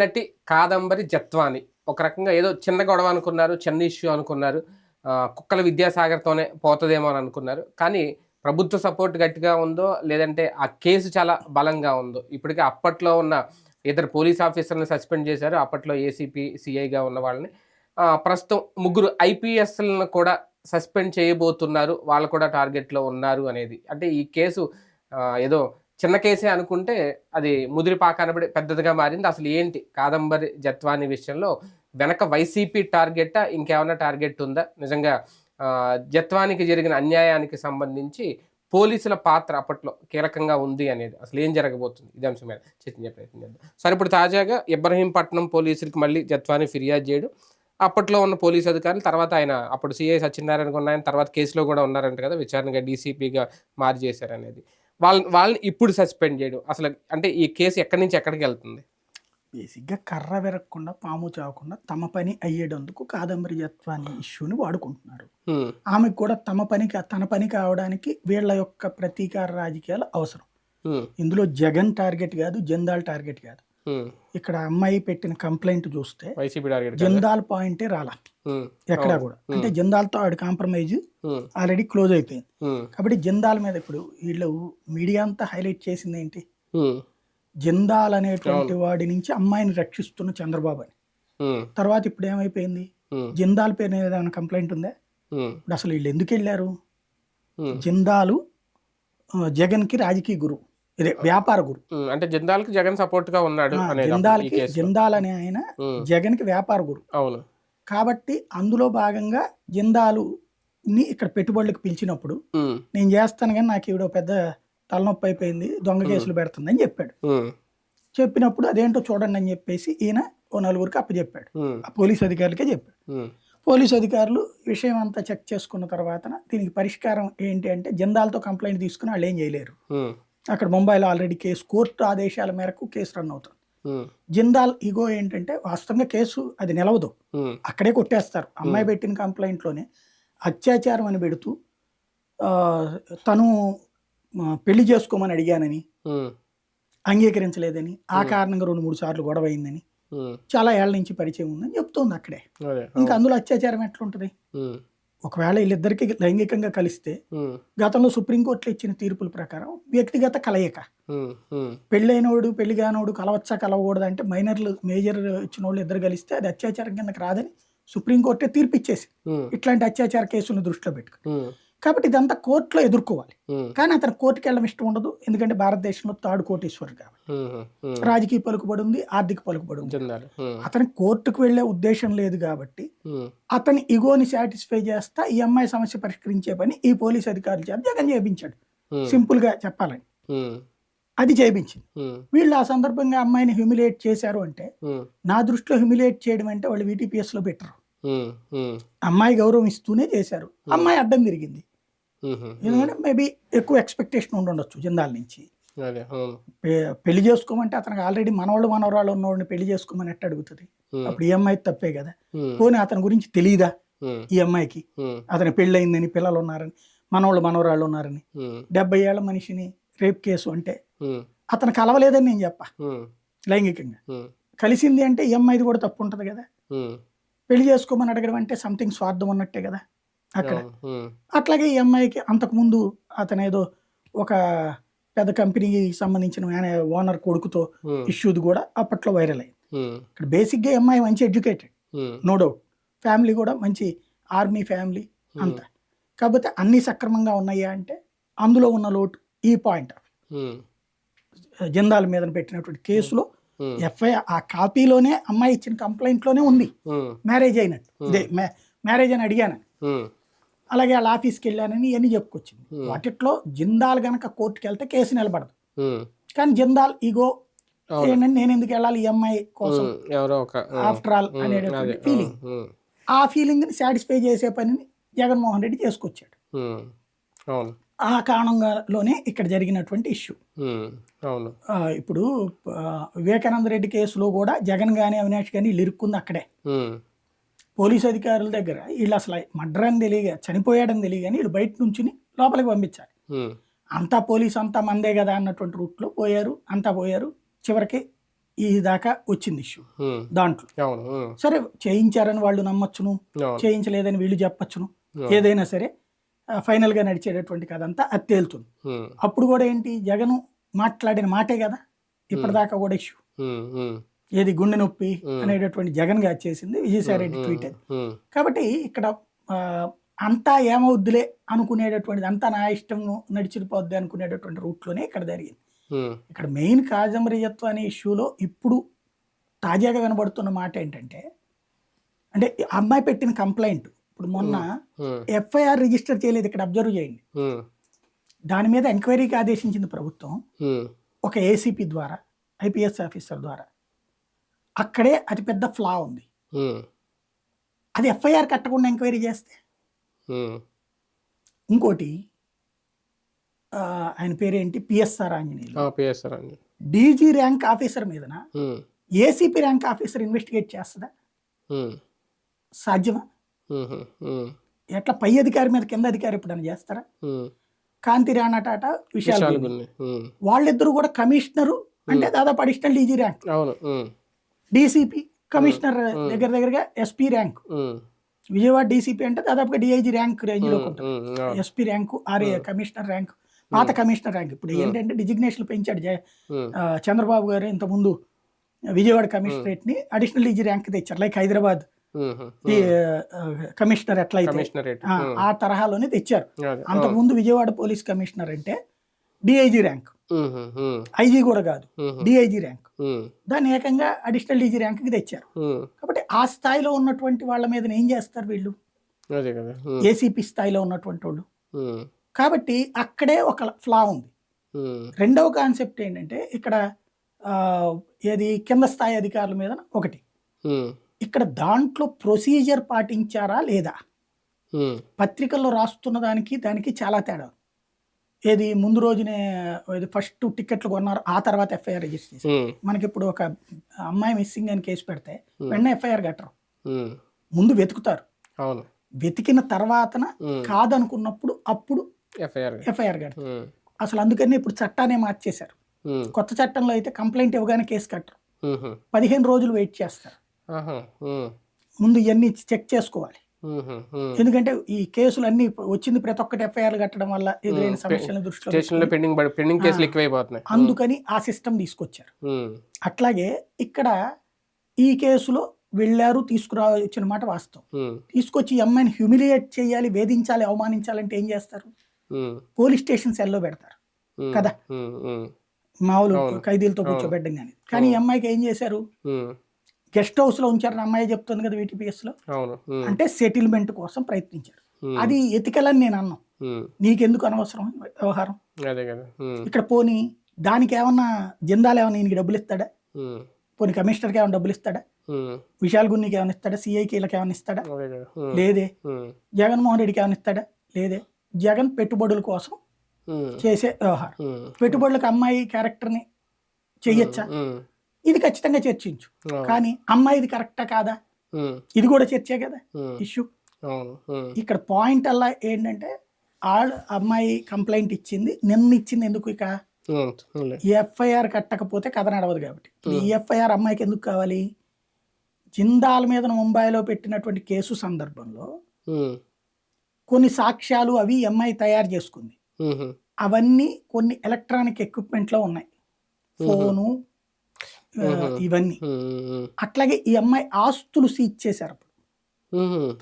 నటి కాదంబరి జత్వాని. ఒక రకంగా ఏదో చిన్న గొడవ అనుకున్నారు. చిన్న ఇష్యూ అనుకున్నారు. కుక్కల విద్యాసాగర్‌తోనే పోతదేమో అని అనుకున్నారు. కానీ ప్రభుత్వ సపోర్ట్ గట్టిగా ఉందో, లేదంటే ఆ కేసు చాలా బలంగా ఉందో, ఇప్పటికే అప్పట్లో ఉన్న ఇద్దరు పోలీస్ ఆఫీసర్‌లని సస్పెండ్ చేశారు. అప్పట్లో ఏసీపీ, సీఐగా ఉన్న వాళ్ళని. ప్రస్తుతం ముగ్గురు ఐపీఎస్‌లను కూడా సస్పెండ్ చేయబోతున్నారు. వాళ్ళు కూడా టార్గెట్‌లో ఉన్నారు అనేది. అంటే ఈ కేసు ఏదో చిన్న కేసే అనుకుంటే అది ముదిరిపాకానబడి పెద్దదిగా మారింది. అసలు ఏంటి కాదంబరి జత్వాని విషయంలో వెనక వైసీపీ టార్గెట్టా? ఇంకేమన్నా టార్గెట్ ఉందా? నిజంగా జత్వానికి జరిగిన అన్యాయానికి సంబంధించి పోలీసుల పాత్ర అప్పట్లో కీలకంగా ఉంది అనేది. అసలు ఏం జరగబోతుంది? ఇదే అంశం మీద చర్చించే ప్రయత్నం చేద్దాం. సరే, ఇప్పుడు తాజాగా ఇబ్రహీంపట్నం పోలీసులకి మళ్ళీ జత్వాని ఫిర్యాదు చేయడం, అప్పట్లో ఉన్న పోలీసు అధికారులు తర్వాత ఆయన అప్పుడు సీఐ సత్యనారాయణగా ఉన్నాయని తర్వాత కేసులో కూడా ఉన్నారంట కదా! విచారణగా డీసీపీగా మారి చేశారనేది. వాళ్ళని ఇప్పుడు సస్పెండ్ చేయడం. అసలు అంటే ఈ కేసు ఎక్కడి నుంచి ఎక్కడికెళ్తుంది? బేసిక్‌గా కర్ర విరక్కుండా, పాము చావకుండా తమ పని అయ్యేటందుకు కాదంబరి జత్వాని ఇష్యూని వాడుకుంటున్నారు. ఆమెకు కూడా తన పని కావడానికి వీళ్ళ యొక్క ప్రతీకార రాజకీయాలు అవసరం. ఇందులో జగన్ టార్గెట్ కాదు, జందాల్ టార్గెట్ కాదు. ఇక్కడ అమ్మాయి పెట్టిన కంప్లైంట్ చూస్తే జందాల్ పాయింటే రాలా ఎక్కడా కూడా. అంటే జందాల్తో ఆవిడ కాంప్రమైజ్ ఆల్రెడీ క్లోజ్ అయిపోయింది. కాబట్టి జందాల్ మీద ఇప్పుడు వీళ్ళు మీడియా అంతా హైలైట్ చేసింది ఏంటి? జందాల్ అనేటువంటి వాడి నుంచి అమ్మాయిని రక్షిస్తున్న చంద్రబాబు అని. తర్వాత ఇప్పుడు ఏమైపోయింది? జందాల్ పేరు ఏదైనా కంప్లైంట్ ఉందా? ఇప్పుడు అసలు వీళ్ళు ఎందుకు వెళ్ళారు? జందాలు జగన్ కి రాజకీయ గురువు, ఇదే వ్యాపార గురు. అంటే జందాల్కి జగన్ సపోర్ట్ గా ఉన్నాడు. జందాల్ అనే ఆయన జగన్ కి వ్యాపార గురు. అవును. కాబట్టి అందులో భాగంగా జందాలుని ఇక్కడ పెట్టుబడులకు పిలిచినప్పుడు నేను చేస్తాను కానీ నాకు ఈవిడ పెద్ద తలనొప్పి అయిపోయింది, దొంగ కేసులు పెడుతుంది అని చెప్పాడు. చెప్పినప్పుడు అదేంటో చూడండి అని చెప్పేసి ఈయన ఓ నలుగురికి అప్పచెప్పాడు. ఆ పోలీస్ అధికారులకే చెప్పాడు. పోలీసు అధికారులు విషయం అంతా చెక్ చేసుకున్న తర్వాత దీనికి పరిష్కారం ఏంటి అంటే జందాలతో కంప్లైంట్ తీసుకుని వాళ్ళు ఏం చేయలేరు. అక్కడ ముంబైలో ఆల్రెడీ కేసు కోర్టు ఆదేశాల మేరకు కేసు రన్ అవుతుంది. జిందాల్ ఈగో ఏంటంటే వాస్తవంగా కేసు అది నిలవదు, అక్కడే కొట్టేస్తారు. అమ్మాయి పెట్టిన కంప్లైంట్లోనే అత్యాచారం అని పెడుతూ తను పెళ్లి చేసుకోమని అడిగానని, అంగీకరించలేదని, ఆ కారణంగా 2-3 సార్లు గొడవ అయిందని, చాలా ఏళ్ల నుంచి పరిచయం ఉందని చెప్తోంది అక్కడే. ఇంకా అందులో అత్యాచారం ఎట్లుంటది? ఒకవేళ వీళ్ళిద్దరికి లైంగికంగా కలిస్తే గతంలో సుప్రీంకోర్టులో ఇచ్చిన తీర్పుల ప్రకారం వ్యక్తిగత కలయిక, పెళ్ళైనోడు పెళ్లి కానోడు కలవచ్చా కలవకూడదు అంటే మైనర్లు మేజర్ ఇచ్చిన వాళ్ళు ఇద్దరు కలిస్తే అది అత్యాచారం కిందకి రాదని సుప్రీంకోర్టే తీర్పు ఇచ్చేసి ఇట్లాంటి అత్యాచార కేసులను దృష్టిలో పెట్టుకుని. కాబట్టి ఇదంతా కోర్టులో ఎదుర్కోవాలి. కానీ అతను కోర్టుకి వెళ్ళడం ఇష్టం ఉండదు, ఎందుకంటే భారతదేశంలో తాడు కోటీశ్వరుడు కాబట్టి రాజకీయ పలుకుబడి ఉంది, ఆర్థిక పలుకుబడి ఉంది. అతని కోర్టుకు వెళ్లే ఉద్దేశం లేదు కాబట్టి అతని ఇగోని సాటిస్ఫై చేస్తా ఈ అమ్మాయి సమస్య పరిష్కరించే పని ఈ పోలీస్ అధికారులు చేత జగన్ చేయించాడు. సింపుల్ గా చెప్పాలని అది చేయించింది. వీళ్ళు ఆ సందర్భంగా అమ్మాయిని హ్యూమిలేట్ చేశారు అంటే, నా దృష్టిలో హ్యూమిలేట్ చేయడం అంటే వాళ్ళు VTPS లో పెట్టరు. అమ్మాయి గౌరవం ఇస్తూనే చేశారు. అమ్మాయి అడ్డం తిరిగింది. ఎందుకంటే మేబీ ఎక్కువ ఎక్స్పెక్టేషన్ ఉండొచ్చు జందాల నుంచి. పెళ్లి చేసుకోమంటే అతనికి ఆల్రెడీ మనవరాళ్ళు ఉన్నవాడిని పెళ్లి చేసుకోమని ఎట్ట అడుగుతుంది? అప్పుడు ఈ అమ్మాయి తప్పే కదా. పోనీ అతని గురించి తెలియదా ఈ అమ్మాయికి? అతని పెళ్ళయిందని, పిల్లలు ఉన్నారని, మనవరాళ్ళు ఉన్నారని. 70 ఏళ్ల మనిషిని రేప్ కేసు అంటే అతను కలవలేదని నేను చెప్పా. లైంగికంగా కలిసింది అంటే ఈ అమ్మాయిది కూడా తప్పు ఉంటది కదా. పెళ్లి చేసుకోమని అడగడం అంటే సంథింగ్ స్వార్థం ఉన్నట్టే కదా అక్కడ. అట్లాగే ఈ అమ్మాయికి అంతకుముందు అతను ఏదో ఒక పెద్ద కంపెనీకి సంబంధించిన ఓనర్ కొడుకుతో ఇష్యూది కూడా అప్పట్లో వైరల్ అయింది. ఇక్కడ బేసిక్గా ఈ అమ్మాయి మంచి ఎడ్యుకేటెడ్, నో డౌట్, ఫ్యామిలీ కూడా మంచి ఆర్మీ ఫ్యామిలీ అంతా. కాకపోతే అన్ని సక్రమంగా ఉన్నాయా అంటే అందులో ఉన్న లోటు ఈ పాయింట్ ఆఫ్ జందాల మీద పెట్టినటువంటి కేసులో FIR ఆ కాపీలోనే అమ్మాయి ఇచ్చిన కంప్లైంట్ లోనే ఉంది మ్యారేజ్ అయినట్టు. ఇదే మ్యారేజ్ అని అడిగానని, అలాగే వాళ్ళ ఆఫీస్కి వెళ్ళానని ఇవన్నీ చెప్పుకొచ్చింది. వాటిట్లో జిందాల్ గనక కోర్టుకి వెళ్తే కేసు నిలబడదు. కానీ జిందాల్ ఈగో ఏంటంటే నేను ఎందుకు వెళ్ళాలి ఈ అమ్మాయి కోసం ఆఫ్టర్ ఆల్ అనేటువంటి ఫీలింగ్, ఆ ఫీలింగ్ ని సాటిస్ఫై చేసే పనిని జగన్మోహన్ రెడ్డి చేసుకొచ్చాడు. ఆ కారణంగానే ఇక్కడ జరిగినటువంటి ఇష్యూ. ఇప్పుడు వివేకానంద రెడ్డి కేసులో కూడా జగన్ గానీ అవినాష్ గానీ వీళ్ళు ఇరుక్కుంది అక్కడే. పోలీసు అధికారుల దగ్గర వీళ్ళు అసలు మర్డర్ అని తెలియగా, చనిపోయాడని తెలియగాని వీళ్ళు బయట నుంచి లోపలికి పంపించాలి. అంతా పోలీసు అంతా మందే కదా అన్నటువంటి రూట్లో పోయారు, అంతా పోయారు. చివరికి ఈ దాకా వచ్చింది ఇష్యూ ఉమ్, దాంట్లో. అవును. సరే చేయించారని వాళ్ళు నమ్మొచ్చును, అవును. చేయించలేదని వీళ్ళు చెప్పొచ్చును, ఏదైనా సరే ఫైనల్గా నడిచేటటువంటి కథంతా అది తేలుతుంది. ఉమ్, అప్పుడు కూడా ఏంటి, జగన్ మాట్లాడిన మాటే కదా ఇప్పటిదాకా కూడా ఇష్యూ. ఉమ్, ఉమ్, ఏది గుండె నొప్పి అనేటటువంటి జగన్ గారు చేసింది విజయసాయి రెడ్డి ట్వీట్ అది. ఉమ్, కాబట్టి ఇక్కడ ఆ, అంతా ఏమవుద్దులే అనుకునేటటువంటిది, అంతా నా ఇష్టం నడిచిపోద్ది అనుకునేటటువంటి రూట్లోనే ఇక్కడ జరిగింది. ఉమ్, ఇక్కడ మెయిన్ కాజమరియత్వం అనే ఇష్యూలో ఇప్పుడు తాజాగా వినబడుతున్న మాట ఏంటంటే, అంటే ఆ అమ్మాయి పెట్టిన కంప్లైంట్ ఇప్పుడు మొన్న ఉమ్, ఎఫ్ఐఆర్ రిజిస్టర్ చేయలేదు, ఇక్కడ అబ్జర్వ్ చేయండి. ఉమ్, దాని మీద ఎంక్వైరీకి ఆదేశించింది ప్రభుత్వం ఉమ్, ఒక ఏసీపీ ద్వారా, ఐపీఎస్ ఆఫీసర్ ద్వారా. అక్కడే అతిపెద్ద ఫ్లా ఉంది. ఉమ్, అది ఎఫ్ఐఆర్ కట్టకుండా ఎంక్వైరీ చేస్తే. ఉమ్, ఇంకోటి ఆయన పేరేంటి, పిఎస్ఆర్ ఆంజనేయులు, పిఎస్ఆర్ అండి. డీజీ ర్యాంక్ ఆఫీసర్ మీదన ఉమ్, ఏసీపీ ర్యాంక్ ఆఫీసర్ ఇన్వెస్టిగేట్ చేస్తుందా? ఉమ్, సాధ్యమా? ఉమ్, ఉమ్, ఎట్లా పై అధికారి మీద కింద అధికారి ఎప్పుడైనా చేస్తారా? ఉమ్, కాంతి రాణా టాటా, విశాల్ విశాల్ గున్ని, గున్ని. ఉమ్, వాళ్ళిద్దరూ కూడా కమిషనరు, అంటే దాదాపు అడిషనల్ డీజీ ర్యాంక్, అవును. ఉమ్, డీసీపీ కమిషనర్ దగ్గర దగ్గరగా SP rank. Um, Vijayawada DCP అంటే దాదాపుగా డిఐజీ ర్యాంక్ రేంజ్లోకి ఉంటుంది. అవును. SP rank, RA commissioner rank, పాత కమిషనర్ ర్యాంక్. ఇప్పుడు ఏంటంటే డిజిగ్నేషన్లు పెంచాడు ఉమ్, చంద్రబాబు గారు. ఇంతకుముందు విజయవాడ కమిషనరేట్ ని అడిషనల్ డీజీ ర్యాంక్ తెచ్చారు, లైక్ హైదరాబాద్ ఉమ్, ఈ కమిషనర్ ఎట్లయితే కమిషనరేట్. ఆ తరహాలోనే తెచ్చారు. అదే. అంతకుముందు విజయవాడ పోలీస్ కమిషనర్ అంటే DIG rank, um, um, IG కూడా కాదు, ఉమ్, డిఐజీ ర్యాంక్. ఉమ్, దాన్ని ఏకంగా అడిషనల్ డీజీ ర్యాంక్కి తెచ్చారు. ఉమ్, కాబట్టి ఆ స్థాయిలో ఉన్నటువంటి వాళ్ళ మీద ఏం చేస్తారు వీళ్ళు, అదే కదా. ఉమ్, ఏసీపీ స్థాయిలో ఉన్నటువంటి వాళ్ళు. ఉమ్, కాబట్టి అక్కడే ఒక ఫ్లా ఉంది. ఉమ్, రెండవ కాన్సెప్ట్ ఏంటంటే ఇక్కడ ఆ, ఏది కింద స్థాయి అధికారుల మీద ఒకటి, ఉమ్, ఇక్కడ దాంట్లో ప్రొసీజర్ పాటించారా లేదా, ఉమ్, పత్రికల్లో రాస్తున్న దానికి చాలా తేడా. ఏది ముందు రోజునే ఫస్ట్ టికెట్లు కొన్నారు, ఆ తర్వాత ఎఫ్ఐఆర్ రిజిస్టర్ చేశారు. ఉమ్, మనకి ఇప్పుడు ఒక అమ్మాయి మిస్సింగ్ అని కేసు పెడితే వెంటనే ఎఫ్ఐఆర్ కట్టరు, ఉమ్, ముందు వెతుకుతారు. అవును. వెతికిన తర్వాతన కాదనుకున్నప్పుడు అప్పుడు ఎఫ్ఐఆర్. ఎఫ్ఐఆర్ కడతారు. అసలు అందుకని ఇప్పుడు చట్టాన్ని మార్చేశారు. కొత్త చట్టంలో అయితే కంప్లైంట్ ఇవ్వగానే కేసు కట్టరు, 15 రోజులు వెయిట్ చేస్తారు. ముందు ఇవన్నీ చెక్ చేసుకోవాలి. ఎందుకంటే ఈ కేసులు అన్ని వచ్చింది ప్రతి ఒక్కటి ఎఫ్ఐఆర్ కట్టడం వల్ల ఎదురైన సమస్యలను దృష్టిలో పెండింగ్ కేసులు ఎక్కువైపోతున్నాయి. అందుకని ఆ సిస్టమ్ తీసుకొచ్చారు. అట్లాగే ఇక్కడ ఈ కేసులో వెళ్ళారు, తీసుకురావచ్చిన మాట వాస్తవం. తీసుకొచ్చి ఈ అమ్మాయిని హ్యూమిలియేట్ చేయాలి, వేధించాలి, అవమానించాలంటే ఏం చేస్తారు, పోలీస్ స్టేషన్ సెల్లో పెడతారు కదా, మామూలు ఖైదీలతో కూర్చోబెట్టడం. కానీ ఈ అమ్మాయికి ఏం చేశారు, గెస్ట్ హౌస్ లో ఉంచారని అమ్మాయి చెప్తుంది కదా VTPS లో. అంటే సెటిల్మెంట్ కోసం ప్రయత్నించారు. అది ఎతికల్ అని నేను అన్నాను, నీకెందుకు అనవసరం వ్యవహారం. ఇక్కడ పోనీ దానికి ఏమన్నా జిందాలు ఏమన్నా ఈయనకి డబ్బులు ఇస్తాడా, పోనీ కమిషనర్కి ఏమైనా డబ్బులు ఇస్తాడా, విశాల్ గున్నికి ఏమైనా ఇస్తాడా, సిఐకీలకు ఏమైనా ఇస్తాడా, లేదే. జగన్మోహన్ రెడ్డికి ఏమైనా ఇస్తాడా, లేదే. జగన్ పెట్టుబడుల కోసం చేసే వ్యవహారం. పెట్టుబడులకు అమ్మాయి క్యారెక్టర్ని చెయ్యొచ్చా, ఇది ఖచ్చితంగా చర్చించు. కానీ అమ్మాయి ఇది కరెక్టా కాదా, ఇది కూడా చర్చే కదా ఇష్యూ. ఇక్కడ పాయింట్ అలా ఏంటంటే అమ్మాయి కంప్లైంట్ ఇచ్చింది, నిన్న ఇచ్చింది ఎందుకు, ఇక ఎఫ్ఐఆర్ కట్టకపోతే కథ నడవదు. కాబట్టి ఈ ఎఫ్ఐఆర్ అమ్మాయికి ఎందుకు కావాలి, జిందాల్ మీద ముంబైలో పెట్టినటువంటి కేసు సందర్భంలో కొన్ని సాక్ష్యాలు అవి అమ్మాయి తయారు చేసుకుంది. అవన్నీ కొన్ని ఎలక్ట్రానిక్ ఎక్విప్మెంట్ లో ఉన్నాయి, ఫోను ఇవన్నీ. అట్లాగే ఈ అమ్మాయి ఆస్తులు సీజ్ చేశారు,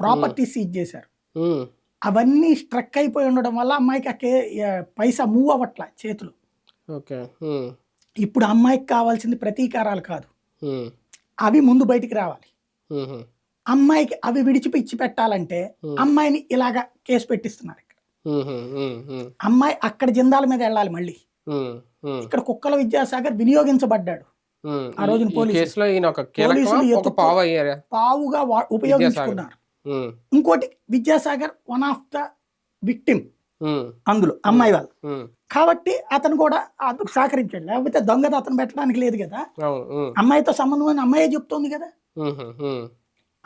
ప్రాపర్టీ సీజ్ చేశారు. అవన్నీ స్ట్రక్ అయిపోయి ఉండడం వల్ల అమ్మాయికి పైసా మూవ్ అవ్వట్లా చేతులు. ఇప్పుడు అమ్మాయికి కావాల్సింది ప్రతీకారాలు కాదు, అవి ముందు బయటికి రావాలి. అమ్మాయికి అవి విడిచిపిచ్చి పెట్టాలంటే అమ్మాయిని ఇలాగా కేసు పెట్టిస్తున్నారు. ఇక్కడ అమ్మాయి అక్కడ జిందాల మీద వెళ్ళాలి. మళ్ళీ ఇక్కడ కుక్కల విద్యాసాగర్ వినియోగించబడ్డాడు ఆ రోజున. పోలీసులు పావుగా ఉపయోగించుకున్నారు. ఇంకోటి Vidyasagar one of the victim అందులో, అమ్మాయి వాళ్ళు. కాబట్టి అతను కూడా అందుకు సహకరించాడు, లేకపోతే దొంగత అతను పెట్టడానికి లేదు కదా. అమ్మాయితో సంబంధం అని అమ్మాయే చెప్తోంది కదా.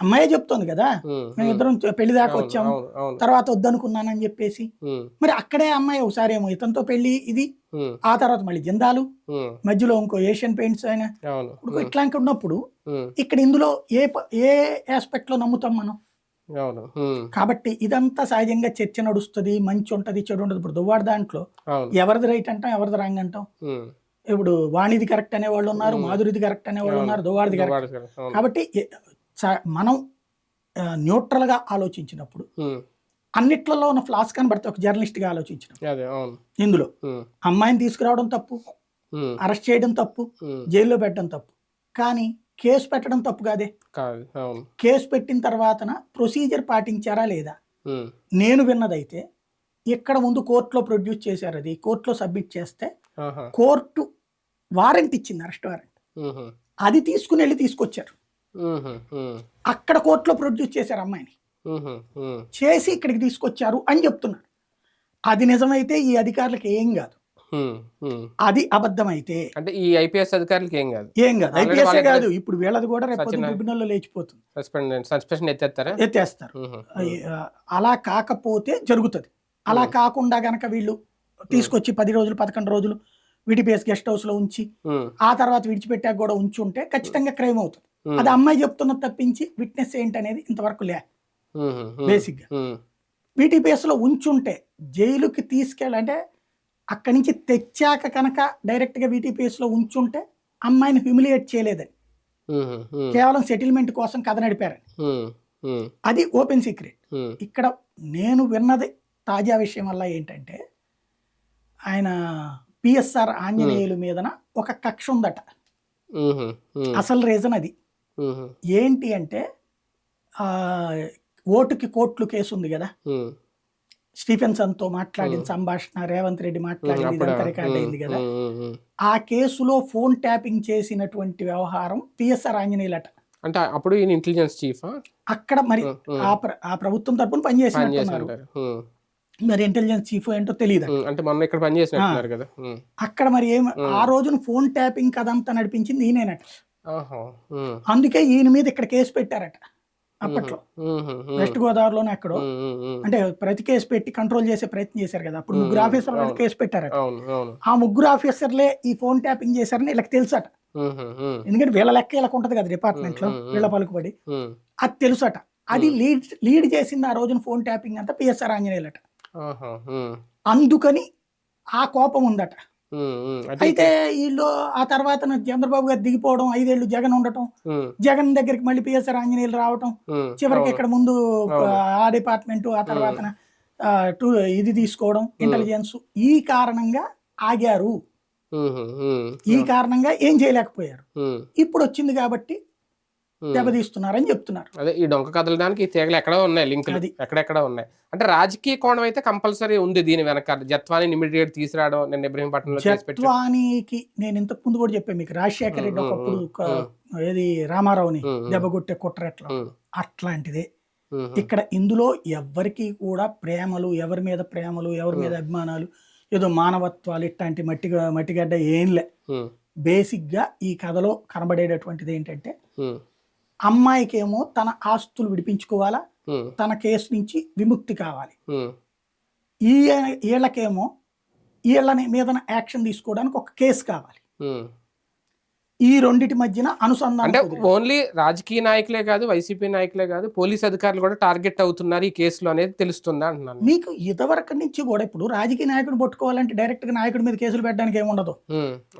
అమ్మాయే చెప్తోంది కదా, మేము ఇద్దరం పెళ్లి దాకా అవును, వచ్చాము, అవును, అవును. తర్వాత వద్దనుకున్నానని చెప్పేసి. మరి అక్కడే అమ్మాయి ఒకసారి ఏమో ఇతనితో పెళ్లి ఇది, ఆ తర్వాత మళ్ళీ జిందాలు, మధ్యలో ఇంకో ఏషియన్ పెయింట్స్ ఆయన అవును. ఇప్పుడు ఇట్లాంటి ఉన్నప్పుడు ఇక్కడ ఇందులో ఏ ఆస్పెక్ట్ లో నమ్ముతాం మనం? అవును. కాబట్టి ఇదంతా సహజంగా చర్చ నడుస్తుంది, మంచి ఉంటది చెడు ఉంటది. ఇప్పుడు దువ్వాడ దాంట్లో అవును. ఎవరిది రైట్ అంటాం, ఎవరిది రాంగ్ అంటాం. ఇప్పుడు వాణిది కరెక్ట్ అనే వాళ్ళు ఉన్నారు, మాధురిది కరెక్ట్ అనే వాళ్ళు ఉన్నారు, దువ్వాడిది కరెక్ట్. కాబట్టి మనం న్యూట్రల్ గా ఆలోచించినప్పుడు అన్నిట్లలో ఉన్న ఫ్లాస్ కనబడితే ఒక జర్నలిస్ట్ గా ఆలోచించినప్పుడు ఇందులో అమ్మాయిని తీసుకురావడం తప్పు, అరెస్ట్ చేయడం తప్పు, జైల్లో పెట్టడం తప్పు, కానీ కేసు పెట్టడం తప్పు కాదే. కేసు పెట్టిన తర్వాతన ప్రొసీజర్ పాటించారా లేదా? నేను విన్నదైతే ఇక్కడ ముందు కోర్టులో ప్రొడ్యూస్ చేశారు, అది కోర్టులో సబ్మిట్ చేస్తే కోర్టు వారెంట్ ఇచ్చింది, అరెస్ట్ వారెంట్. అది తీసుకుని వెళ్ళి తీసుకొచ్చారు, అక్కడ కోర్టులో ప్రొడ్యూస్ చేశారు అమ్మాయిని, చేసి ఇక్కడికి తీసుకొచ్చారు అని చెప్తున్నారు. అది నిజమైతే ఈ అధికారులకు ఏం కాదు, అది అబద్ధమైతే అంటే ఈ ఐపీఎస్ అధికారులకి ఏం కాదు. ఐపీఎస్ కాదు, ఇప్పుడు వీళ్ళది కూడా రేపు ట్రిబ్యునల్లో లేచిపోతుంది, ఎత్తేస్తారు. అలా కాకపోతే జరుగుతుంది. అలా కాకుండా గనక వీళ్ళు తీసుకొచ్చి 10 రోజులు 11 రోజులు విడిపిఎస్ గెస్ట్ హౌస్ లో ఉంచి ఆ తర్వాత విడిచిపెట్టాక కూడా ఉంచి ఉంటే ఖచ్చితంగా క్రైమ్ అవుతుంది. అది అమ్మాయి చెప్తున్నది తప్పించి విట్నెస్ ఏంటనేది ఇంతవరకు లే. బేసిక్ గా విటిపిఎస్ లో ఉంచుంటే జైలుకి తీసుకెళ్ళంటే అక్కడి నుంచి తెచ్చాక కనుక డైరెక్ట్ గా విటిపిఎస్ లో ఉంచుంటే అమ్మాయిని హ్యూమిలియేట్ చేయలేదని, కేవలం సెటిల్మెంట్ కోసం కథ నడిపారని, అది ఓపెన్ సీక్రెట్. ఇక్కడ నేను విన్నది తాజా విషయం వల్ల ఏంటంటే ఆయన పిఎస్ఆర్ ఆంజనేయులు మీదన ఒక కక్ష ఉందట. అసలు రీజన్ అది ఏంటి అంటే ఓటుకి కోట్లు కేసు ఉంది కదా, స్టీఫెన్సన్ తో మాట్లాడిన సంభాషణ రేవంత్ రెడ్డి మాట్లాడింది ఇదంతా రికార్డ్ అయింది కదా, ఆ కేసులో ఫోన్ ట్యాపింగ్ చేసినటువంటి వ్యవహారం పిఎస్ఆర్ ఆంజనేయులట. అంటే అప్పుడు ఇంటెలిజెన్స్ చీఫ్ అక్కడ మరి ఆ ప్రభుత్వం తరపున పనిచేసినట్టున్నారు, మరి ఇంటెలిజెన్స్ చీఫ్ ఏంటో తెలియదు. అంటే మొన్న ఇక్కడ పనిచేసినట్టున్నారు కదా, అక్కడ మరి ఏం ఆ రోజున ఫోన్ ట్యాపింగ్ కదంతా నడిపించింది ఈయనేనట. అందుకే ఈయన మీద ఇక్కడ కేసు పెట్టారట అప్పట్లో, వెస్ట్ గోదావరిలోనే అక్కడ. అంటే ప్రతి కేసు పెట్టి కంట్రోల్ చేసే ప్రయత్నం చేశారు కదా, అప్పుడు 3 ఆఫీసర్ల మీద కేసు పెట్టారట. ఆ 3 ఆఫీసర్లే ఈ ఫోన్ ట్యాపింగ్ చేశారని వీళ్ళకి తెలుసట, ఎందుకంటే వీళ్ళ లెక్క వీళ్ళకి ఉంటది కదా డిపార్ట్మెంట్ లో, వీళ్ళ పలుకుబడి అది తెలుసట. అది లీడ్ చేసింది ఆ రోజున ఫోన్ ట్యాపింగ్ అంతా పిఎస్ఆర్ ఆంజనేయులట. అందుకని ఆ కోపం ఉందట. అయితే వీళ్ళు ఆ తర్వాత చంద్రబాబు గారు దిగిపోవడం, 5 ఏళ్ళు జగన్ ఉండటం, జగన్ దగ్గరికి మళ్ళీ పిఎస్ఆర్ ఆంజనేయులు రావటం, చివరికి ఇక్కడ ముందు ఆ డిపార్ట్మెంట్, ఆ తర్వాత ఇది తీసుకోవడం ఇంటెలిజెన్స్, ఈ కారణంగా ఆగారు, ఈ కారణంగా ఏం చేయలేకపోయారు. ఇప్పుడు వచ్చింది కాబట్టి దెబ్బతీస్తున్నారని చెప్తున్నారు. అదే ఈ డొంక కదలడానికి తీగలు ఎక్కడో ఉన్నాయి, లింకులు ఎక్కడెక్కడ ఉన్నాయి. అంటే రాజకీయ కోణం అయితే కంపల్సరీ ఉంది దీని వెనక. జత్వాని ఇమిడియట్ తీసుకురావడం, నేను ఇబ్రహీంపట్నంలో జత్వానికి నేను ఇంతకు ముందు కూడా చెప్పాను మీకు, రాజశేఖర రెడ్డి ఒకప్పుడు ఏది రామారావుని దెబ్బగొట్టే కుట్రట్లో అట్లాంటిదే ఇక్కడ. ఇందులో ఎవరికి కూడా ప్రేమలు, ఎవరి మీద ప్రేమలు, ఎవరి మీద అభిమానాలు, ఏదో మానవత్వాలు ఇట్లాంటి మట్టిగడ్డ ఏంలే. బేసిక్ గా ఈ కథలో కనబడేటటువంటిది ఏంటంటే అమ్మాయికేమో తన ఆస్తులు విడిపించుకోవాలా, తన కేసు నుంచి విముక్తి కావాలి, వీళ్ళకేమో వీళ్ళని మీద యాక్షన్ తీసుకోవడానికి ఒక కేసు కావాలి. ఈ రెండిటి మధ్యన అనుసంధానం. అంటే ఓన్లీ రాజకీయ నాయకులే కాదు, వైసీపీ నాయకులే కాదు, పోలీస్ అధికారులు కూడా టార్గెట్ అవుతున్నారు ఈ కేసులో అనేది తెలుస్తుందా అంటున్నాను. మీకు ఇదివరకు నుంచి కూడా ఇప్పుడు రాజకీయ నాయకుడిని పట్టుకోవాలంటే డైరెక్ట్ గా నాయకుడి మీద కేసులు పెట్టడానికి ఏముండదు.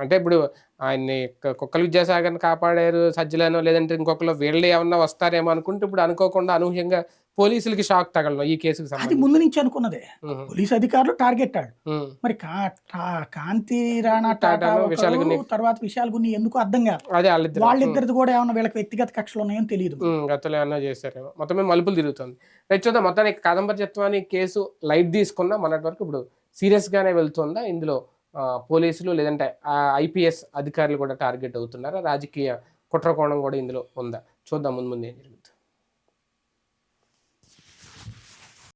అంటే ఇప్పుడు ఆయన్ని కుక్కల విద్యాసాగర్ని కాపాడారు సజ్జలను, లేదంటే ఇంకొకరు వీళ్ళు ఏమన్నా వస్తారేమో అనుకుంటే ఇప్పుడు అనుకోకుండా అనూహ్యంగా పోలీసులకి షాక్ తగలడం ఈ కేసుకి సంబంధించి. అది ముందు నుంచి అనుకున్నదే, పోలీస్ అధికారులు టార్గెట్ ఆడు. మరి కాంతి రాణా టాటా తర్వాత విషయాలు కొన్ని ఎందుకు అర్థం కాదు. వాళ్ళిద్దరిది కూడా ఏమన్నా వీళ్ళకి వ్యక్తిగత కక్షలు ఉన్నాయో తెలియదు, గతంలో ఏమన్నా చేశారేమో. మొత్తం మలుపులు తిరుగుతుంది. రైట్, చూద్దాం. మొత్తానికి కాదంబరి జత్వాని కేసు లైట్ తీసుకున్నా మొన్నటి వరకు ఇప్పుడు సీరియస్ గానే వెళ్తుందా, ఇందులో పోలీసులు లేదంటే ఐపీఎస్ అధికారులు కూడా టార్గెట్ అవుతున్నారా, రాజకీయ కుట్రకోణం కూడా ఇందులో ఉందా? చూద్దాం ముందు ఏం జరుగుతుంది.